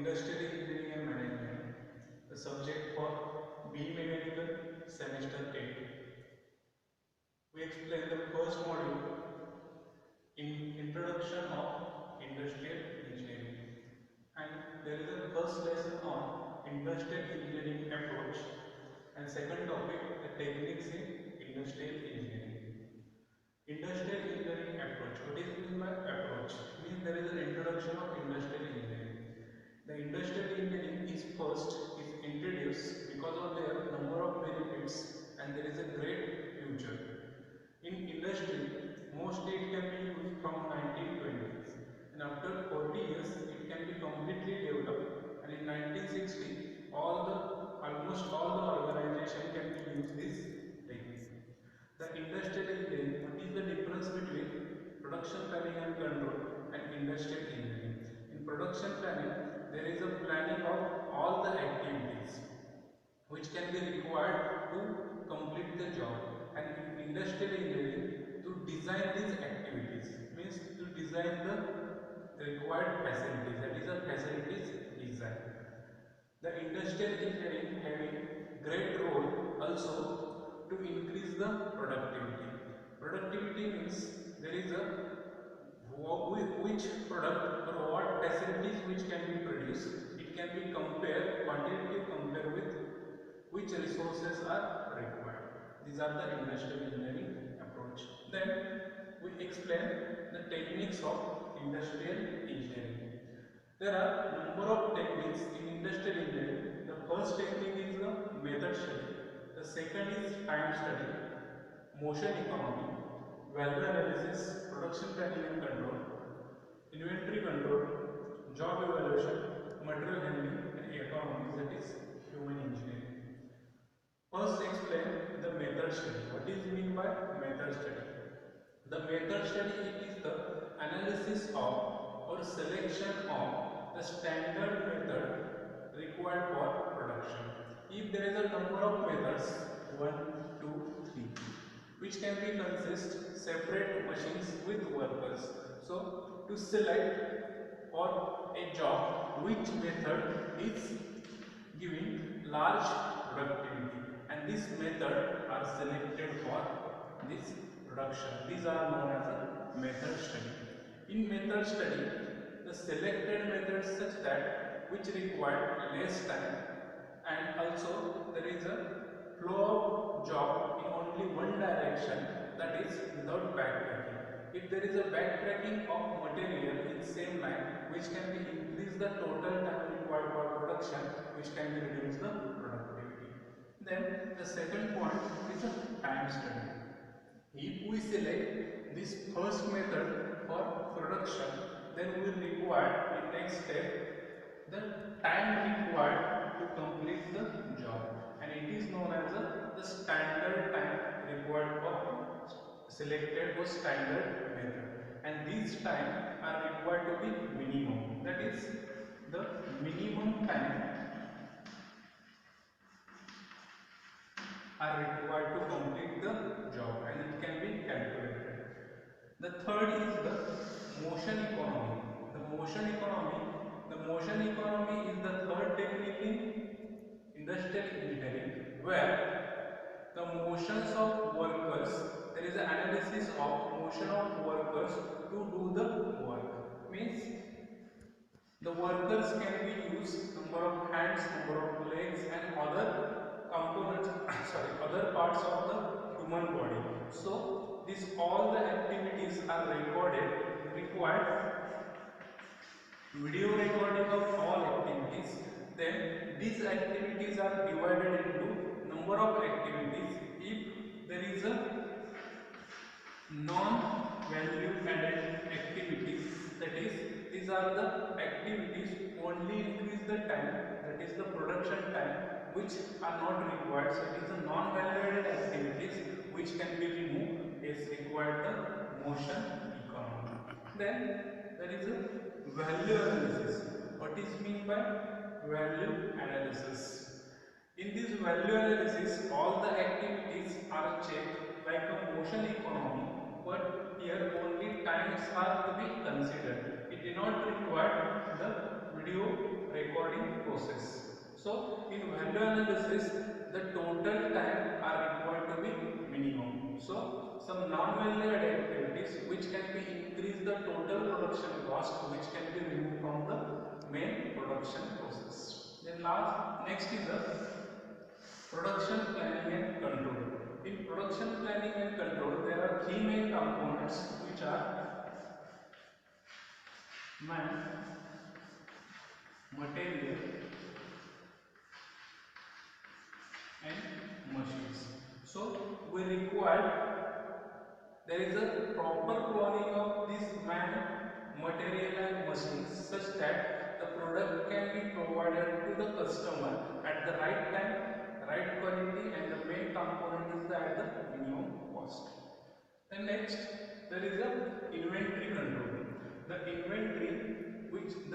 Industrial Engineering and Management, the subject for B Mechanical Semester 8. We explain the first module in Introduction of Industrial Engineering, and there is a first lesson on Industrial Engineering approach, and second topic the techniques in Industrial Engineering. Industrial Engineering approach. What is meant by approach? Means there is an introduction of Industrial Engineering. The Industrial Engineering is introduced because of their number of benefits and there is a great future. In industry, mostly it can be used from 1920s, and after 40 years it can be completely developed, and in 1960 almost all the organization can use this technique. The industrial engineering, what is the difference between production planning and control and industrial engineering? In production planning, there is a planning of all the activities which can be required to complete the job, and in industrial engineering, to design these activities means to design the required facilities, that is a facilities design. The industrial engineering having great role also to increase the productivity. Productivity means there is a which product or what facilities which can be produced. It can be compared, quantitative compare with which resources are required. These are the industrial engineering approach. Then we explain the techniques of industrial engineering. There are number of techniques in industrial engineering. The first technique is the method study. The second is time study, motion economy, value analysis, production planning and control, inventory control, job evaluation, material handling, and economics, that is human engineering. First explain the method study. What is meant by method study? The method study is the analysis of or selection of the standard method required for production. If there is a number of methods, 1, 2, 3, which can be consist separate machines with workers. So to select for a job which method is giving large productivity, and this method are selected for this production. These are known as a method study. In method study, the selected methods such that which require less time, and also there is a flow of job in only one direction, that is without backtracking. If there is a backtracking of material in same line, which can be increase the total time required for production, which can be reduce the productivity. Then the second point is a time study. If we select this first method for production, then we will require in next step the time required to complete the job, and it is known as the standard time required for selected or standard method, and these time are required to be minimum, that is the minimum time are required to complete the job, and it can be calculated. The third is the motion economy. The motion economy is the third technique in industrial engineering, where the motions of workers, there is an analysis of motion of workers to do the work. Means the workers can be used number of hands, number of legs, and other components, other parts of the human body. So these all the activities are required video recording of all activities. Then these activities are divided into number of activities. If there is a non-value added activities, that is these are the activities only increase the time, that is the production time, which are not required. So it is a non-value added activities which can be removed is required the motion economy. Then there is a value analysis. What is meant by value analysis? In this value analysis, all the activities are checked like a motion economy, but here only times are to be considered. It do not require the video recording process. So in value analysis, the total time are required to be minimum. So some non-value added activities which can be increase the total production cost, which can be removed from the main production process. Then next is the production planning and control. In production planning and control, there are three main components which are man, material and machines. So we require there is a proper planning of this man, material and machines such that the product can be provided to the customer at the right time, right quality, and the main component is at the minimum cost. Then next, there is a inventory control. The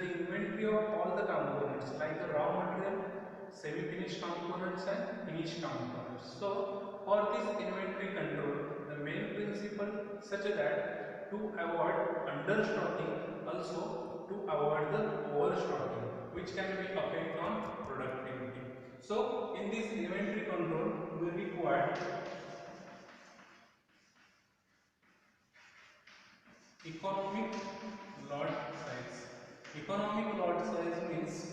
inventory of all the components like the raw material, semi-finished components and finished components. So for this inventory control, the main principle such that to avoid understocking, also to avoid the overstocking, which can be affect on productivity. So in this inventory control, we require economic lot size. Economic lot size means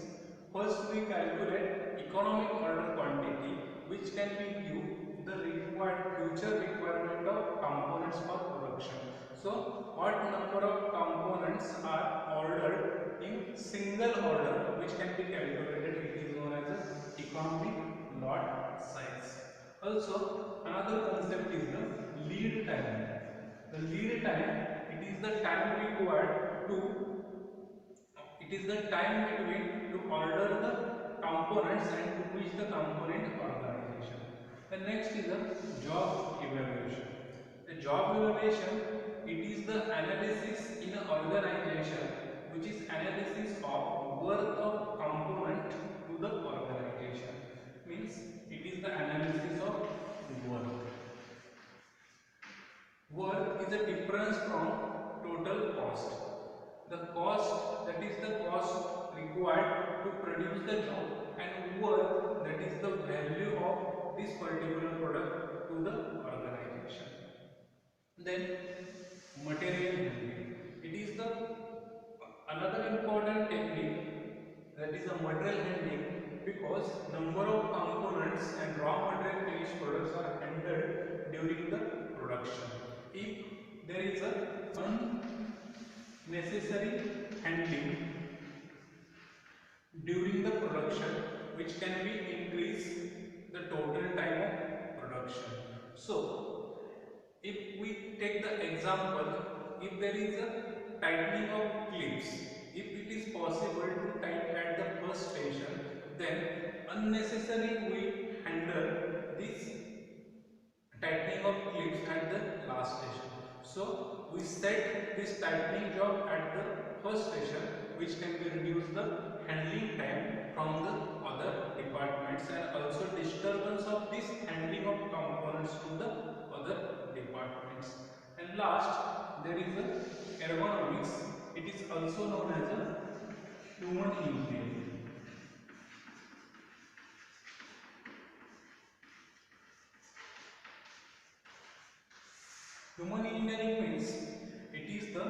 first we calculate economic order quantity, which can give you the required future requirement of components for production. So what number of components are ordered in single order, which can be calculated, it is known as the economic lot size. Also another concept is the lead time. The lead time, it is the time required to, it is the time between to order the components and to reach the component organization. The next is the job evaluation. The job evaluation, it is the analysis in an organization which is analysis of worth of component to the organization. Means it is the analysis of worth. Work is a difference from total cost. The cost, that is the cost required to produce the job, and worth, that is the value of this particular product to the organization. Then material handling. It is the another important technique, that is a material handling, because number of components and raw material finished products are handled during the production. If there is a unnecessary handling during the production, which can be increase the total time of production. So if we take the example, if there is a tightening of clips, if it is possible to tighten at the first station, then unnecessary we handle this tightening of clips at the last station. So we set this tightening job at the first station, which can be reduce the handling time from the other departments, and also disturbance of this handling of components to the other departments. And last, there is a ergonomics. It is also known as a human engineering. Human engineering means it is the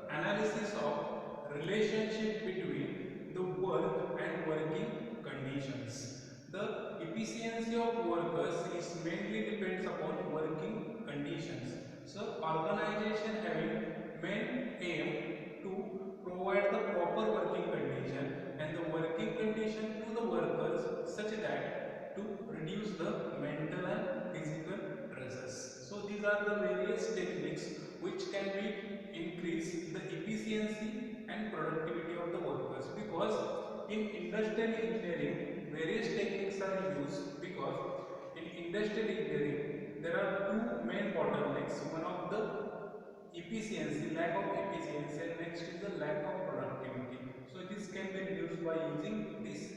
analysis of relationship between the work and working conditions. The efficiency of workers is mainly depends upon working conditions. So organization having main aim to provide the proper working condition and the working condition to the workers such that to reduce the mental and physical stresses. So these are the various techniques which can be increase the efficiency and productivity of the workers, because in industrial engineering various techniques are used, because in industrial engineering there are two main bottlenecks. One of the efficiency, lack of efficiency, and next is the lack of productivity. So this can be reduced by using this